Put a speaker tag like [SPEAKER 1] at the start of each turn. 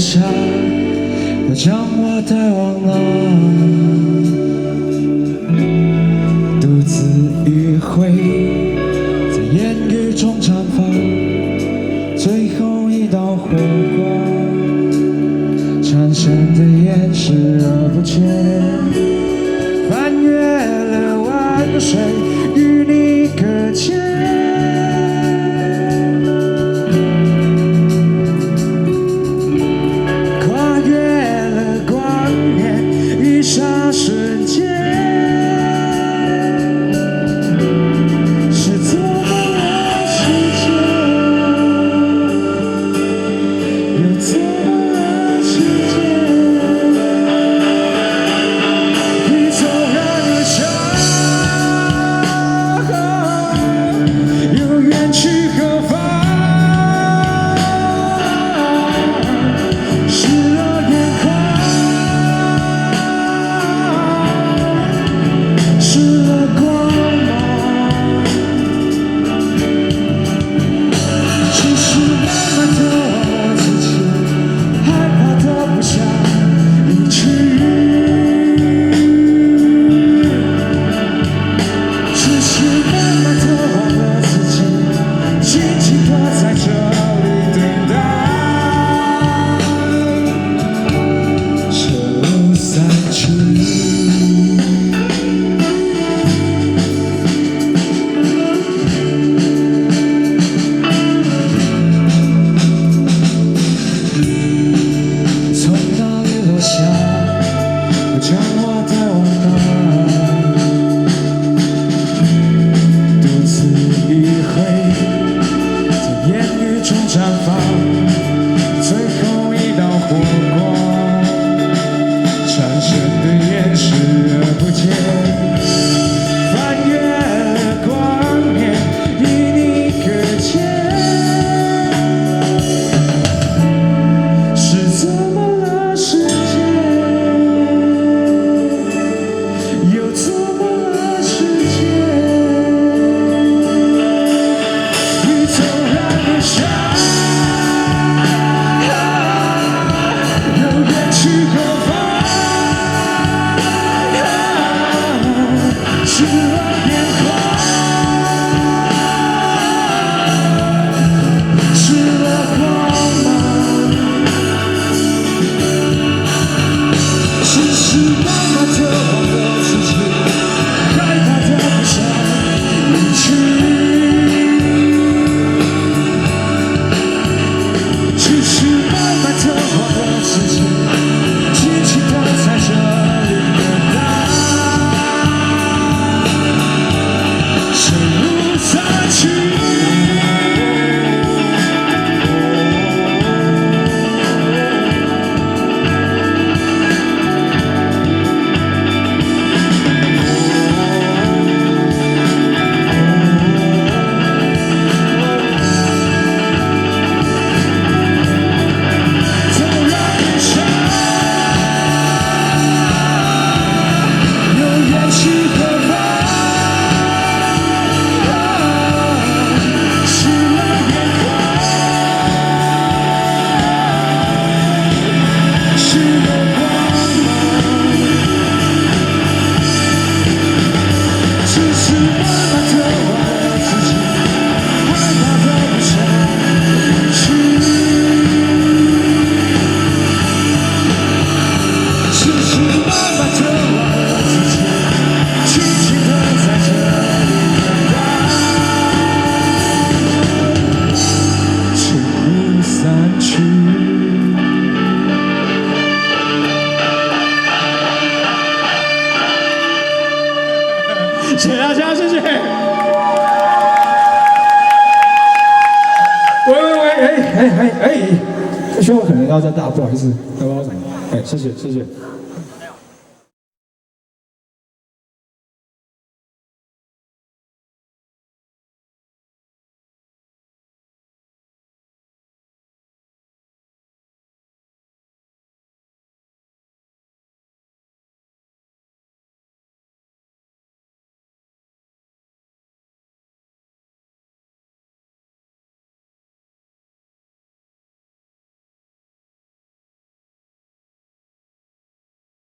[SPEAKER 1] 下，要将我带往哪？独自迂回，在言语中绽放，最后一道火光，缠身的眼视而不见，翻越了万水，与你搁浅。瞬间，是做梦的世界，又做梦的世界，你纵然留下，又远去何方？湿了眼眶。失了光芒，其实慢慢的我自己，害怕的不想离去。只是慢慢的忘了自己，静静的在这里等待，车路散去。将我带往哪？独自迂回，在言语中绽放，最后一道火光，缠身的眼视而不见，翻越了光年，与你搁浅。是怎么了世界？失了眼眶，失了光芒，只是慢慢的忘了自己，害怕的不想离去。只是慢慢的忘了自己，静静的在这里等待。车路散去，纵然留下，又远去何方？谢谢大家，谢谢。喂，这需要可能要再大，不好意思，不知道什么。谢谢。